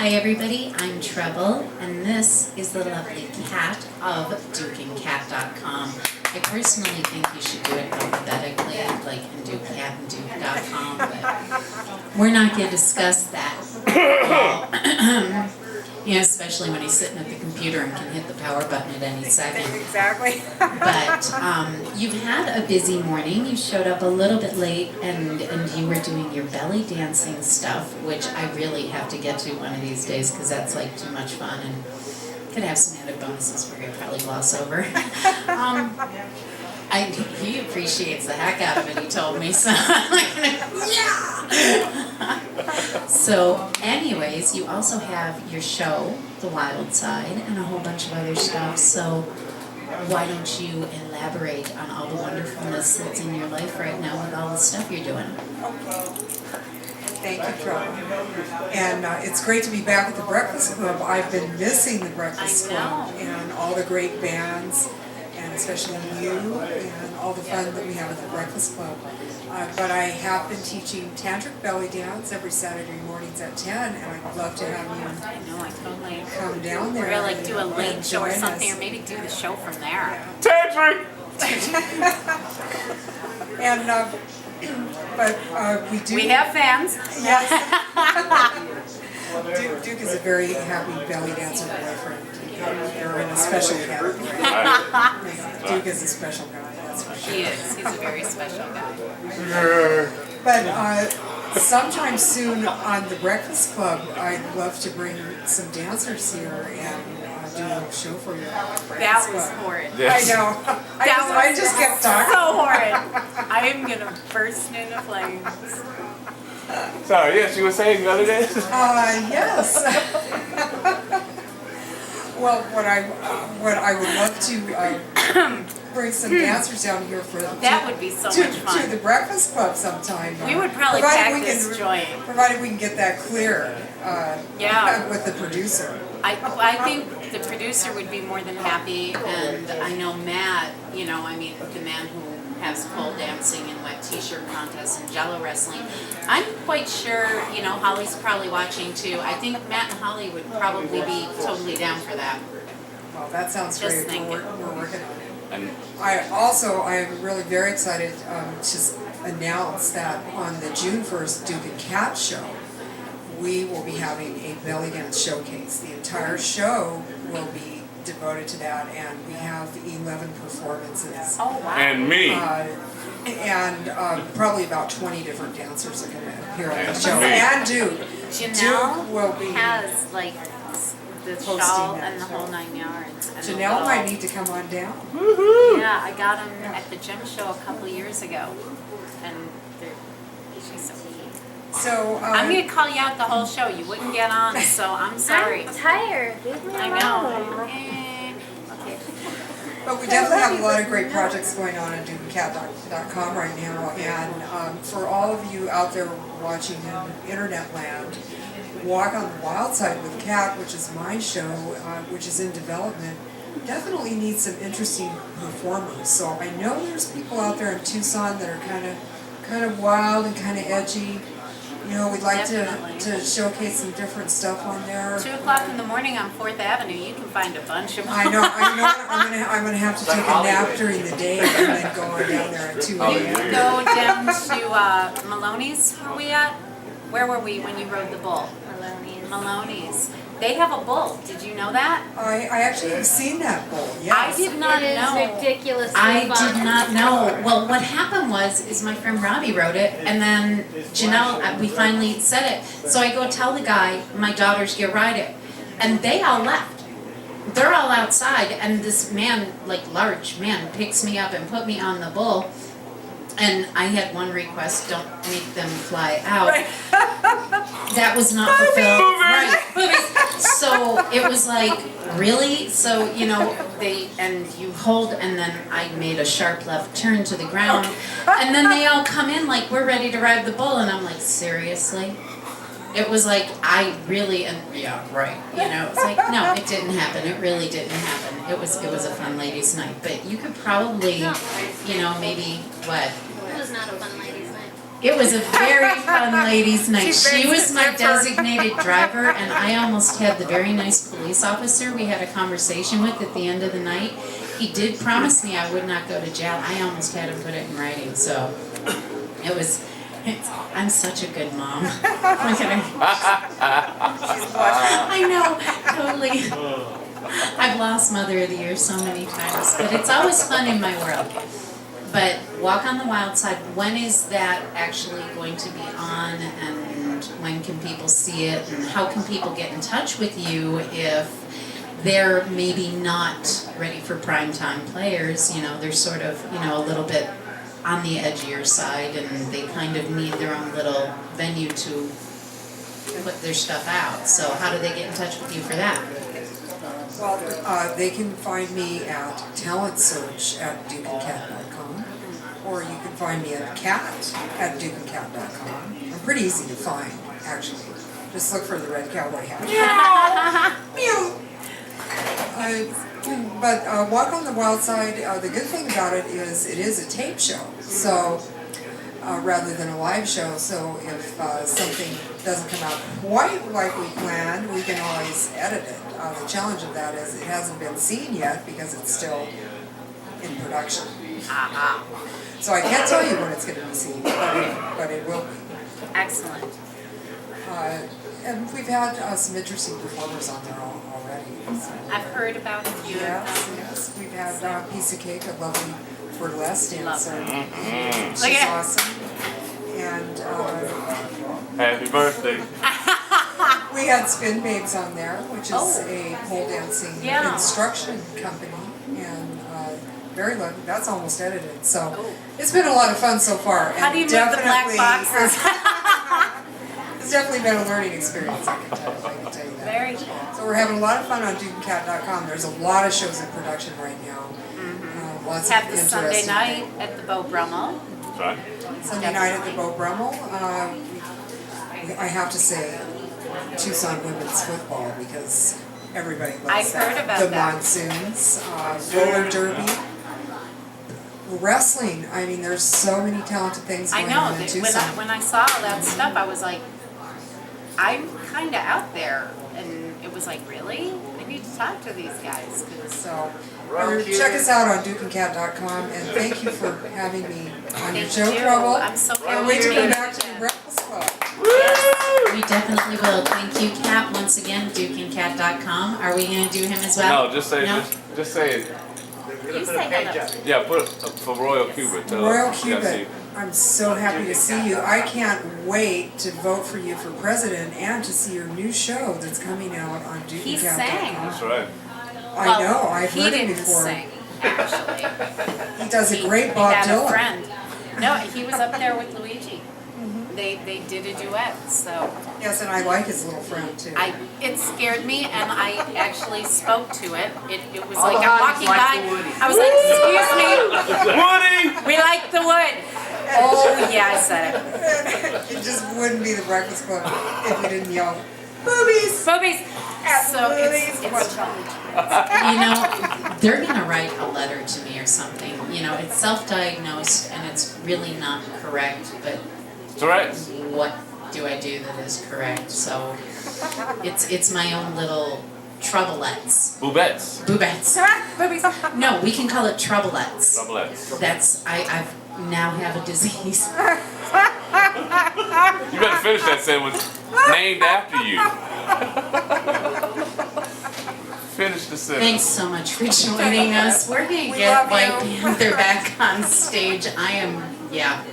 Hi everybody, I'm Treble, and this is the lovely cat of DukeandCat.com. I personally think you should do it alphabetically, like DukeCatandDuke.com, but we're not going to discuss that. You know, especially when he's sitting at the computer and can hit the power button at any second. Exactly. But you've had a busy morning. You showed up a little bit late, and you were doing your belly dancing stuff, which I really have to get to one of these days because that's like too much fun and could have some added bonuses we're going to probably gloss over. He appreciates the heck out of it, he told me, so I'm like, yeah! So anyways, you also have your show, The Wild Side, and a whole bunch of other stuff, so why don't you elaborate on all the wonderfulness that's in your life right now with all the stuff you're doing? Thank you, Trump. And it's great to be back at the Breakfast Club. I've been missing the Breakfast Club and all the great bands, and especially you and all the fun that we have at the Breakfast Club. But I have been teaching tantric belly dance every Saturday mornings at 10, and I'd love to have you I know, I totally come down there. We're gonna like do a late and show or join something, us. or maybe do the show from there. Tantric! And but we do. We have fans. Yes. Duke is a very happy belly dancer boyfriend. You're in a special category. Duke is a special guy, that's for sure. He is. He's a very special guy. But sometime soon on the Breakfast Club, I'd love to bring some dancers here and do a little show for you. That was horrid. I know. I just kept talking. So horrid. I am gonna burst into flames. Sorry, yes, you were saying the other day? Yes. Well, what I would love to bring some dancers down here for That would be so much fun. to the Breakfast Club sometime. We would probably provided pack we this can- joint. Provided we can get that cleared. Yeah. With the producer. I think the producer would be more than happy, and I know Matt, you know, I mean, the man who has pole dancing and wet t-shirt contests and jello wrestling. I'm quite sure, you know, Holly's probably watching too. I think Matt and Holly would probably be totally down for that. Well, that sounds Just great. thinking. We're working on it. And I'm really very excited to announce that on the June 1st Duke and Cat show, we will be having a belly dance showcase. The entire show will be devoted to that, and we have 11 performances. Oh, wow. and me. And probably about 20 different dancers are going to appear on the And show. me. And Duke. Janelle Duke will be has like the hosting shawl that and the show. whole 9 yards. And the Janelle little- might need to come on down. Yeah, I got him at the gym show a couple years ago, and she's so neat. So I'm gonna call you out the whole show. You wouldn't get on, so I'm sorry. I'm tired. Leave me I alone. know. Okay. But we definitely have a lot of great projects going on at DukeandCat.com right now, and for all of you out there watching in internet land, Walk on the Wild Side with Cat, which is my show, which is in development, definitely needs some interesting performers. So I know there's people out there in Tucson that are kind of wild and kind of edgy. You know, we'd like Definitely. to showcase some different stuff on there. 2 o'clock in the morning on 4th Avenue, you can find a bunch of them. I know. I'm gonna have to take a nap during the day and then go on down there at 2 You a.m. can go down to Maloney's. Where were we at? Where were we when you rode the bull? Maloney's. They have a bull. Did you know that? I actually have seen that bull. Yes. I did not It is know. ridiculously I fun. did not know. Well, what happened is my friend Robbie wrote it, and then Janelle, we finally said it. So I go tell the guy, my daughters go ride it, and they all left. They're all outside, and this man, like large man, picks me up and put me on the bull. And I had one request: don't make them fly out. That was not fulfilled. Right. So it was like, really? So, you know, you hold, and then I made a sharp left turn to the ground. And then they all come in like, we're ready to ride the bull. And I'm like, seriously? It was like, I really, and yeah, right. You know, it's like, no, it didn't happen. It really didn't happen. It was a fun ladies' night. But you could probably, you know, maybe, what? It was not a fun ladies' night. It was a very fun ladies' night. She She was begs my to differ. designated driver, and I almost had the very nice police officer we had a conversation with at the end of the night. He did promise me I would not go to jail. I almost had him put it in writing, so it was. I'm such a good mom. Look at her. I know, totally. I've lost Mother of the Year so many times, but it's always fun in my world. But Walk on the Wild Side, when is that actually going to be on, and when can people see it, and how can people get in touch with you if they're maybe not ready for primetime players? You know, they're sort of, you know, a little bit on the edgier side, and they kind of need their own little venue to put their stuff out. So how do they get in touch with you for that? Well, they can find me at talent search at dukeandcat.com, or you can find me at cat@dukeandcat.com. I'm pretty easy to find, actually. Just look for the red cowboy hat. Meow! But Walk on the Wild Side, the good thing about it is a tape show, so rather than a live show. So if something doesn't come out quite like we planned, we can always edit it. The challenge of that is it hasn't been seen yet because it's still in production. So I can't tell you when it's going to be seen, but it will be. Excellent. And we've had some interesting performers on there already. So. I've heard about a few of Yes, them. yes. We've had Piece of Cake, a lovely burlesque dancer. She's Look at- awesome. And Happy birthday. we had Spin Babes on there, which is Oh. a pole dancing Yeah. instruction company. And very lovely. That's almost edited. So it's been a lot of fun so far. How do you move the black boxes? It's definitely been a learning experience, I can tell you that. Very cool. So we're having a lot of fun on dukeandcat.com. There's a lot of shows in production right now. Lots Have of the interesting Sunday night at the Beau Brummel. That's right. Sunday night at the Beau Brummel. I have to say Tucson women's football because everybody loves I've that. heard about the that. Monsoons, roller derby. Wrestling, I mean, there's so many talented things I going know, on in that Tucson. when I saw all that stuff, I was like, I'm kind of out there. And it was like, really? I need to talk to these guys. 'Cause So, check us out on dukeandcat.com, and thank you for having me on your Thank show, you. Trouble. I'm so Can't proud wait of to you. come back to the Breakfast Club. We definitely will. Thank you, Kat. Once again, dukeandcat.com. Are we going to do him as well? No, just say No? just say it. You say hello. Yeah, put it for Royal Cuba. Tell Royal us. Yeah, Cupid, I'm so happy to see you. I can't wait to vote for you for president and to see your new show that's coming out on He sang. dukeandcat.com. That's right. I know, I've he heard him didn't before. sing, actually. He does a He- great Bob He had a Dylan. friend. No, he was up there with Luigi. They did a duet, so Yes, and I like his little friend too. it scared me, and I actually spoke to it. It was like I'm walking by. I was like, excuse me, Woody! we like the wood. Oh yeah, I said it. It just wouldn't be the Breakfast Club if we didn't yell, boobies! Boobies. So it's You know, they're going to write a letter to me or something. You know, it's self-diagnosed and it's really not correct, but That's right. what do I do that is correct? So it's my own little troublets. Boobettes. Boobettes. boobies. No, we can call it troublets. Doublettes. That's, I've now have a disease. You better finish that sentence. Named after you. Finish the sentence. Thanks so much for joining us. We're going to We get love White you. Panther back on stage. I am, yeah.